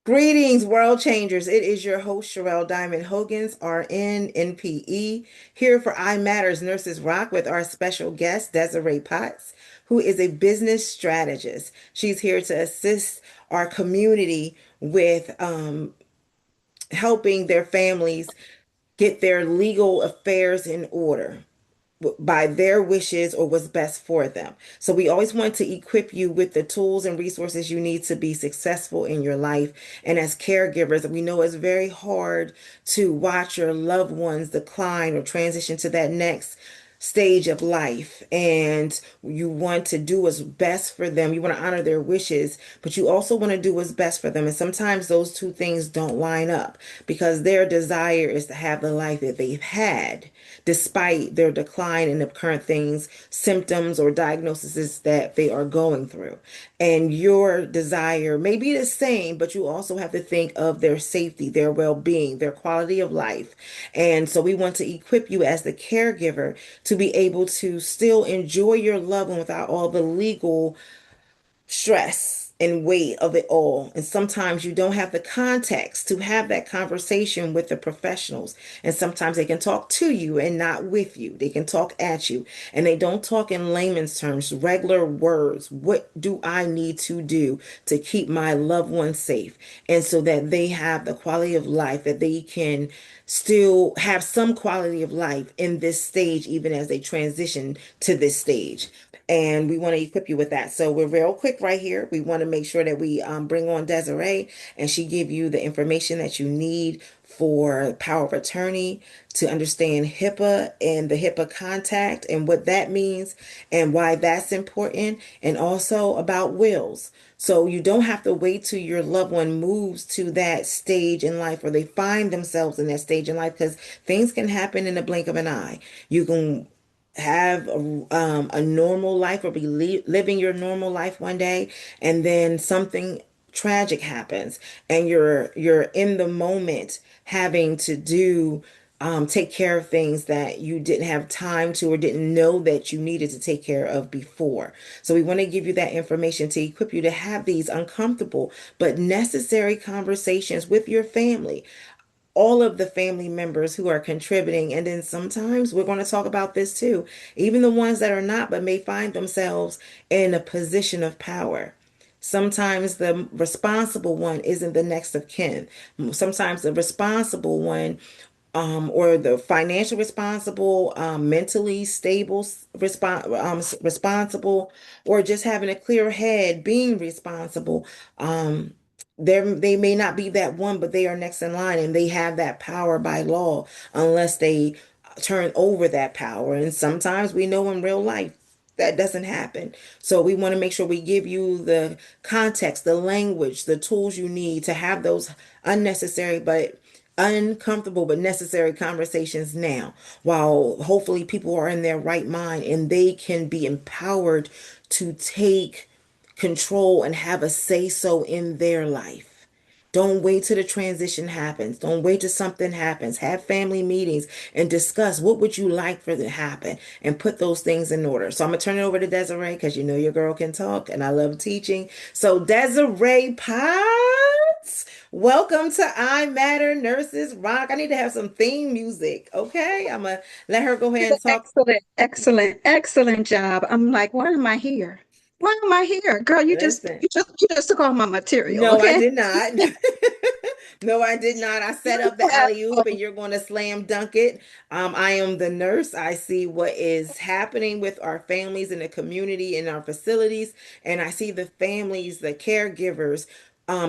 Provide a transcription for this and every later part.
Greetings, world changers. It is your host, Sherelle Diamond Hogans, RN, NPE, here for iMatters Nurses Rock with our special guest, Desiree Potts, who is a business strategist. She's here to assist our community with helping their families get their legal affairs in order by their wishes or what's best for them. So we always want to equip you with the tools and resources you need to be successful in your life. And as caregivers, we know it's very hard to watch your loved ones decline or transition to that next stage of life, and you want to do what's best for them. You want to honor their wishes, but you also want to do what's best for them. And sometimes those two things don't line up because their desire is to have the life that they've had despite their decline in the current things, symptoms, or diagnoses that they are going through. And your desire may be the same, but you also have to think of their safety, their well-being, their quality of life. And so we want to equip you as the caregiver to be able to still enjoy your loved one without all the legal stress and weight of it all. And sometimes you don't have the context to have that conversation with the professionals. And sometimes they can talk to you and not with you. They can talk at you, and they don't talk in layman's terms, regular words. What do I need to do to keep my loved one safe? And so that they have the quality of life that they can still have some quality of life in this stage, even as they transition to this stage. And we want to equip you with that. So we're real quick right here. We want to make sure that we bring on Desiree, and she give you the information that you need for power of attorney, to understand HIPAA and the HIPAA contact and what that means and why that's important, and also about wills. So you don't have to wait till your loved one moves to that stage in life or they find themselves in that stage in life, because things can happen in the blink of an eye. You can have a normal life or be living your normal life one day, and then something tragic happens, and you're in the moment having to do take care of things that you didn't have time to or didn't know that you needed to take care of before. So we want to give you that information to equip you to have these uncomfortable but necessary conversations with your family, all of the family members who are contributing. And then sometimes we're going to talk about this too, even the ones that are not, but may find themselves in a position of power. Sometimes the responsible one isn't the next of kin. Sometimes the responsible one, or the financial responsible, mentally stable, responsible, or just having a clear head, being responsible. They may not be that one, but they are next in line, and they have that power by law unless they turn over that power. And sometimes we know in real life that doesn't happen. So we want to make sure we give you the context, the language, the tools you need to have those unnecessary but uncomfortable but necessary conversations now, while hopefully people are in their right mind and they can be empowered to take control and have a say so in their life. Don't wait till the transition happens. Don't wait till something happens. Have family meetings and discuss what would you like for to happen and put those things in order. So I'm gonna turn it over to Desiree, because you know your girl can talk and I love teaching. So Desiree Potts, welcome to iMatter Nurses Rock. I need to have some theme music. Okay. I'm gonna let her go ahead Did an and talk. excellent job. I'm like, why am I here? Why am I here? Girl, Listen. you just took all my material, No, I okay? did not. No, I did not. I set You up the have alley oop and you're going to slam dunk it. I am the nurse. I see what is happening with our families in the community, in our facilities, and I see the families, the caregivers,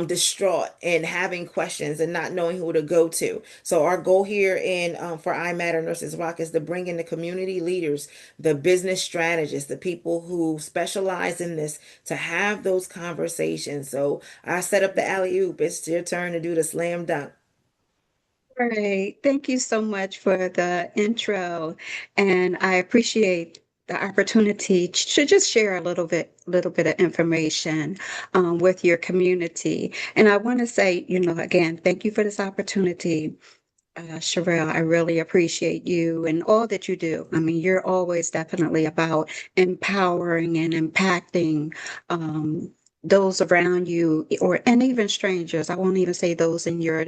distraught and having questions and not knowing who to go to. So our goal here in for iMatter Nurses Rock is to bring in the community leaders, the business strategists, the people who specialize in this, to have those conversations. So I set up the alley oop. It's your turn to do the slam dunk. great. Thank you so much for the intro. And I appreciate the opportunity to just share a little bit of information with your community. And I want to say, again, thank you for this opportunity. Sherelle, I really appreciate you and all that you do. I mean, you're always definitely about empowering and impacting um, those around you, or and even strangers. I won't even say those in your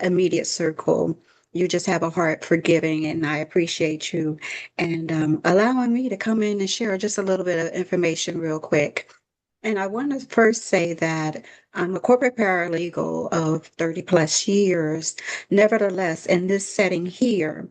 immediate circle. You just have a heart for giving, and I appreciate you and allowing me to come in and share just a little bit of information real quick. And I want to first say that I'm a corporate paralegal of 30 plus years. Nevertheless, in this setting here,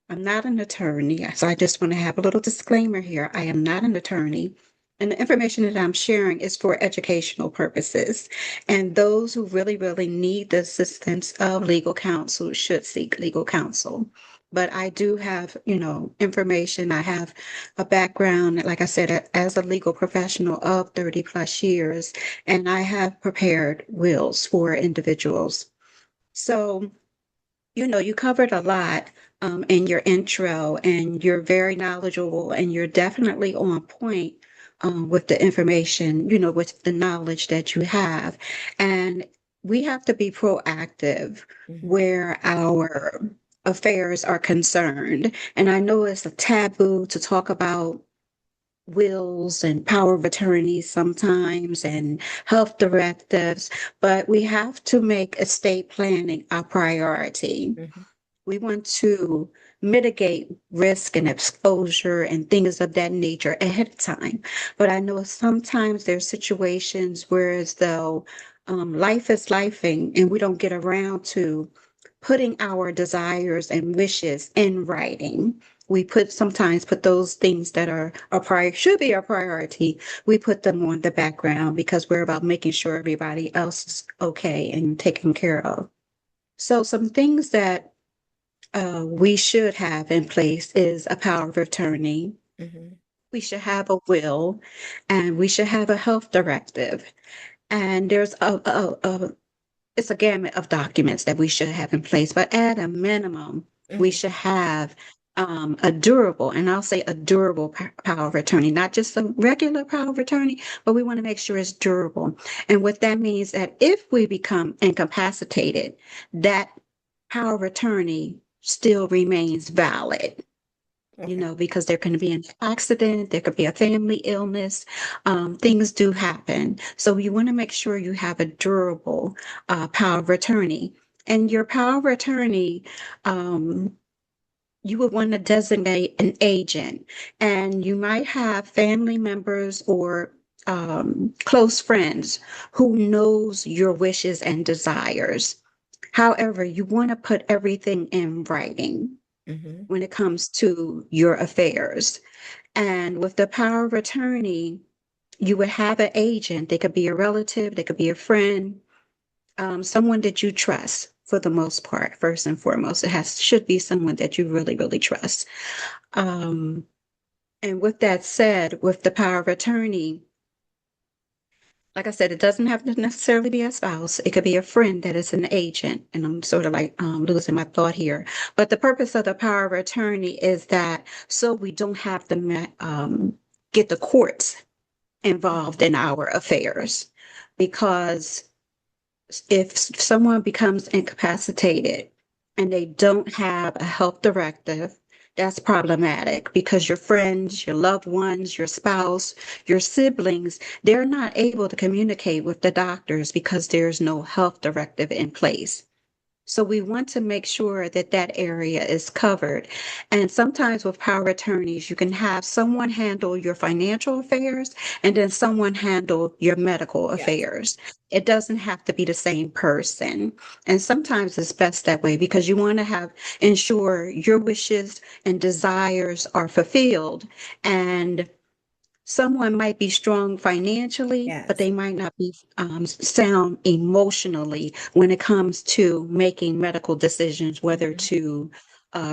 I'm not an attorney, so I just want to have a little disclaimer here. I am not an attorney, and the information that I'm sharing is for educational purposes. And those who really, really need the assistance of legal counsel should seek legal counsel. But I do have, information. I have a background, like I said, as a legal professional of 30 plus years, and I have prepared wills for individuals. So, you covered a lot in your intro, and you're very knowledgeable, and you're definitely on point with the information, with the knowledge that you have. And we have to be proactive Hmm. where our affairs are concerned. And I know it's a taboo to talk about wills and power of attorney sometimes and health directives, but we have to make estate planning our priority. Hmm. We want to mitigate risk and exposure and things of that nature ahead of time. But I know sometimes there's situations where as though life is lifing and we don't get around to putting our desires and wishes in writing. We sometimes put those things that are a prior should be our priority. We put them on the background because we're about making sure everybody else is okay and taken care of. So some things that we should have in place is a power of attorney. Hmm. We should have a will, and we should have a health directive. And there's it's a gamut of documents that we should have in place, but at a minimum, we Hmm. should have a durable, and I'll say a durable power of attorney, not just a regular power of attorney, but we want to make sure it's durable. And what that means that if we become incapacitated, that power of attorney still remains valid. Okay. Because there can be an accident, there could be a family illness, things do happen. So you want to make sure you have a durable power of attorney. And your power of attorney, um, you would want to designate an agent, and you might have family members or close friends who knows your wishes and desires. However, you want to put everything in writing Hmm. when it comes to your affairs. And with the power of attorney, you would have an agent. They could be a relative, they could be a friend, someone that you trust for the most part. First and foremost, it has should be someone that you really, really trust. Um, and with that said, with the power of attorney, like I said, it doesn't have to necessarily be a spouse. It could be a friend that is an agent. And I'm sort of like losing my thought here. But the purpose of the power of attorney is that so we don't have to get the courts involved Hmm. in our affairs. Because if someone becomes incapacitated and they don't have a health directive, that's problematic because your friends, your loved ones, your spouse, your siblings, they're not able to communicate with the doctors because there's no health directive in place. So we want to make sure that that area is covered. And sometimes with power attorneys, you can have someone handle your financial affairs and then someone handle your medical Yes. affairs. It doesn't have to be the same person. And sometimes it's best that way because you want to ensure your wishes and desires are fulfilled. And someone might be strong financially, but Yes. they might not be sound emotionally when it comes to making medical decisions, whether Hmm. to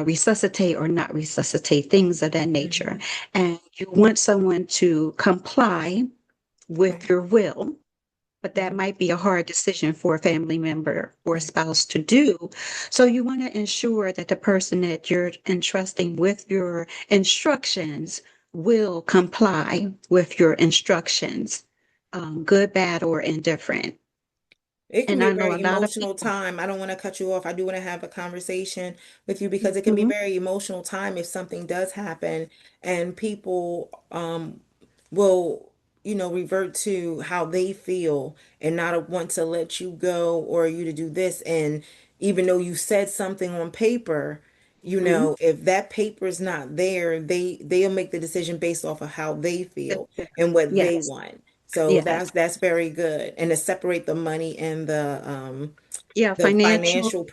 resuscitate or not resuscitate, things of that nature. Hmm. And you want someone to comply with Right. your will. But that Hmm. might be a hard decision for a family member or a Right. spouse to do. So you want to ensure that the person that you're entrusting with your instructions will comply with your instructions, good, bad, or indifferent. It can And be a I know a very lot of emotional people. time. I don't want to cut you off. I do want to have a conversation with you because it can be Mhm. very emotional time if something does happen and people will revert to how they feel and not want to let you go or you to do this. And even though you said something on paper, Mhm. if that paper is not there, they'll make the decision based off of how they That's feel fair. and what they Yes, want. So yes. that's very good. And to separate the money and Yeah, the financial, financial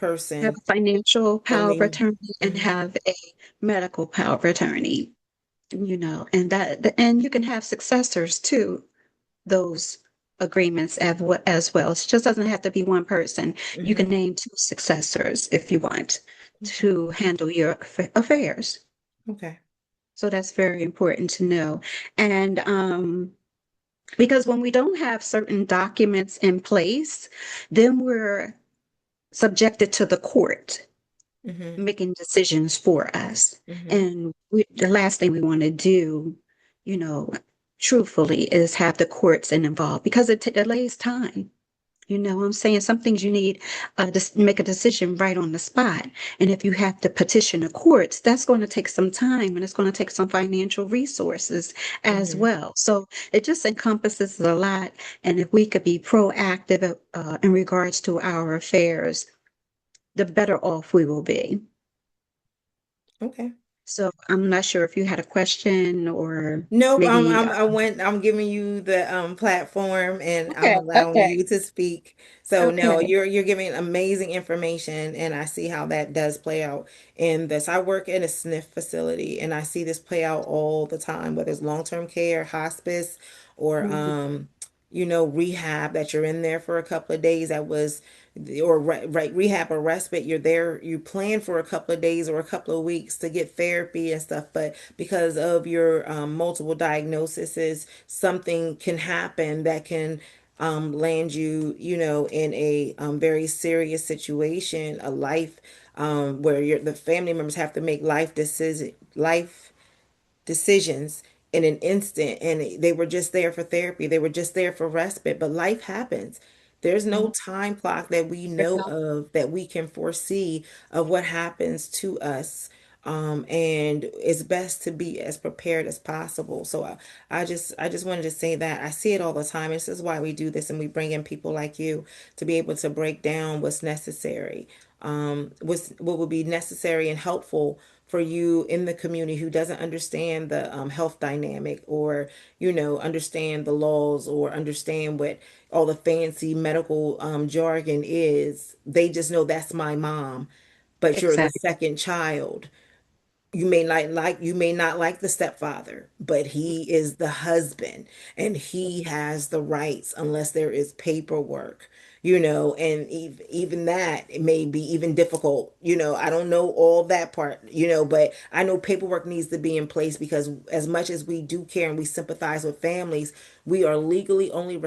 have person a financial from power of the attorney and mhm, have a medical power of attorney, and and you can have successors to those agreements as well. It just doesn't have to be one person. You can mhm. name two successors if you want Okay. to handle your affairs. Okay. So that's very important to know. And because when we don't have certain documents in place, then we're subjected to the court Mhm. making decisions for us. Mhm. And the last thing we want to do, you know, truthfully, is have the courts involved because it delays time. You know what I'm saying? Some things you need to make a decision right on the spot. And if you have to petition the courts, that's going to take some time and it's going to take some financial resources as Mhm. well. So it just encompasses a lot. And if we could be proactive in regards to our affairs, the better off we will be. Okay. So I'm not sure if you had a question or Nope, maybe. I'm giving you the platform and I'm Okay, allowing okay, you to speak. So no, okay. you're giving amazing information and I see how that does play out in this. I work in a SNF facility and I see this play out all the time, whether it's long-term care, hospice, or Mhm. rehab that you're in there for a couple of days. That was or right rehab or respite, you're there, you plan for a couple of days or a couple of weeks to get therapy and stuff, but because of your multiple diagnoses, something can happen that can land you, in a very serious situation, a life where the family members have to make life decisions in an instant, and they were just there for therapy, they were just there for respite, but life happens. There's no Mhm. time clock that we know of that we can foresee of what happens to us. And it's best to be as prepared as possible. So I just wanted to say that I see it all the time. This is why we do this, and we bring in people like you to be able to break down what's necessary, what would be necessary and helpful for you in the community who doesn't understand the health dynamic, or understand the laws, or understand what all the fancy medical jargon is. They just know that's my mom, but you're the Exactly. second child. You may not like the stepfather, but he is the husband and he has the rights unless there is paperwork, and even that, it may be even difficult. I don't know all that part, but I know paperwork needs to be in place because as much as we do care and we sympathize with families, we are legally only